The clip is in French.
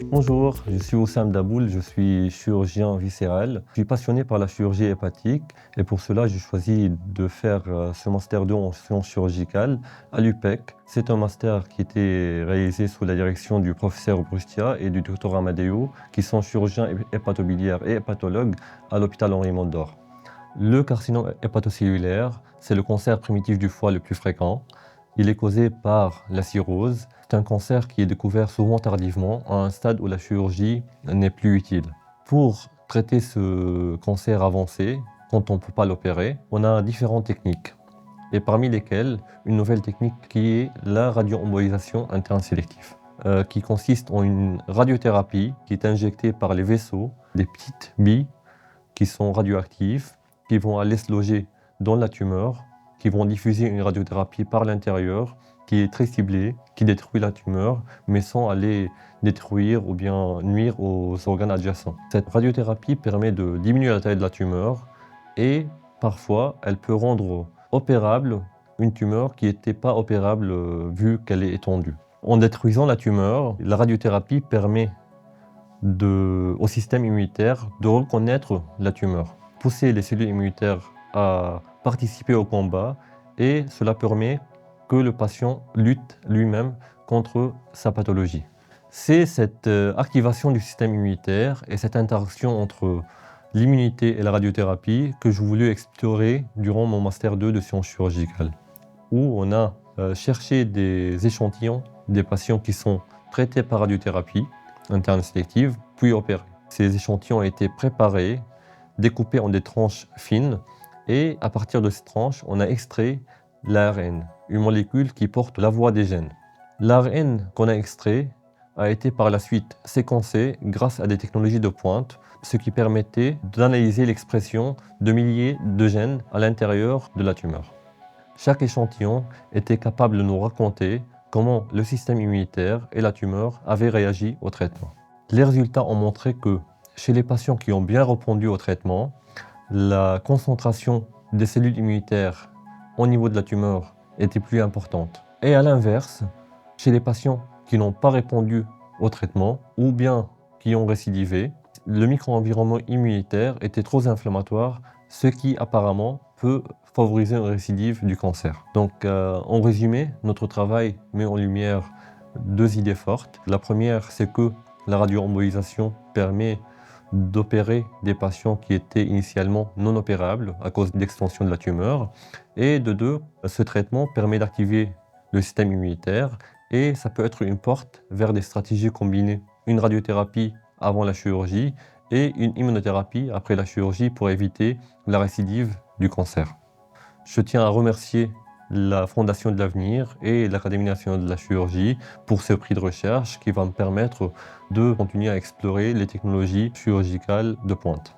Bonjour, je suis Oussam Daboul, je suis chirurgien viscéral. Je suis passionné par la chirurgie hépatique et pour cela j'ai choisi de faire ce master 2 en sciences chirurgicales à l'UPEC. C'est un master qui était réalisé sous la direction du professeur Brustia et du docteur Amadeo, qui sont chirurgiens hépatobiliaires et hépatologues à l'hôpital Henri Mondor. Le carcinome hépatocellulaire, c'est le cancer primitif du foie le plus fréquent. Il est causé par la cirrhose. C'est un cancer qui est découvert souvent tardivement, à un stade où la chirurgie n'est plus utile. Pour traiter ce cancer avancé, quand on ne peut pas l'opérer, on a différentes techniques. Et parmi lesquelles, une nouvelle technique qui est la radioembolisation interne sélective, qui consiste en une radiothérapie qui est injectée par les vaisseaux, des petites billes qui sont radioactives, qui vont aller se loger dans la tumeur, qui vont diffuser une radiothérapie par l'intérieur, qui est très ciblée, qui détruit la tumeur, mais sans aller détruire ou bien nuire aux organes adjacents. Cette radiothérapie permet de diminuer la taille de la tumeur et parfois elle peut rendre opérable une tumeur qui n'était pas opérable vu qu'elle est étendue. En détruisant la tumeur, la radiothérapie permet au système immunitaire de reconnaître la tumeur, pousser les cellules immunitaires à participer au combat et cela permet que le patient lutte lui-même contre sa pathologie. C'est cette activation du système immunitaire et cette interaction entre l'immunité et la radiothérapie que je voulais explorer durant mon Master 2 de sciences chirurgicales, où on a cherché des échantillons des patients qui sont traités par radiothérapie interne sélective, puis opérés. Ces échantillons ont été préparés, découpés en des tranches fines, et à partir de ces tranches, on a extrait l'ARN, une molécule qui porte la voix des gènes. L'ARN qu'on a extrait a été par la suite séquencé grâce à des technologies de pointe, ce qui permettait d'analyser l'expression de milliers de gènes à l'intérieur de la tumeur. Chaque échantillon était capable de nous raconter comment le système immunitaire et la tumeur avaient réagi au traitement. Les résultats ont montré que chez les patients qui ont bien répondu au traitement, la concentration des cellules immunitaires au niveau de la tumeur était plus importante. Et à l'inverse, chez les patients qui n'ont pas répondu au traitement ou bien qui ont récidivé, le micro-environnement immunitaire était trop inflammatoire, ce qui apparemment peut favoriser une récidive du cancer. Donc en résumé, notre travail met en lumière deux idées fortes. La première, c'est que la radioembolisation permet d'opérer des patients qui étaient initialement non opérables à cause d'extension de la tumeur. Et de deux, ce traitement permet d'activer le système immunitaire et ça peut être une porte vers des stratégies combinées. Une radiothérapie avant la chirurgie et une immunothérapie après la chirurgie pour éviter la récidive du cancer. Je tiens à remercier la Fondation de l'Avenir et l'Académie nationale de la chirurgie pour ce prix de recherche qui va me permettre de continuer à explorer les technologies chirurgicales de pointe.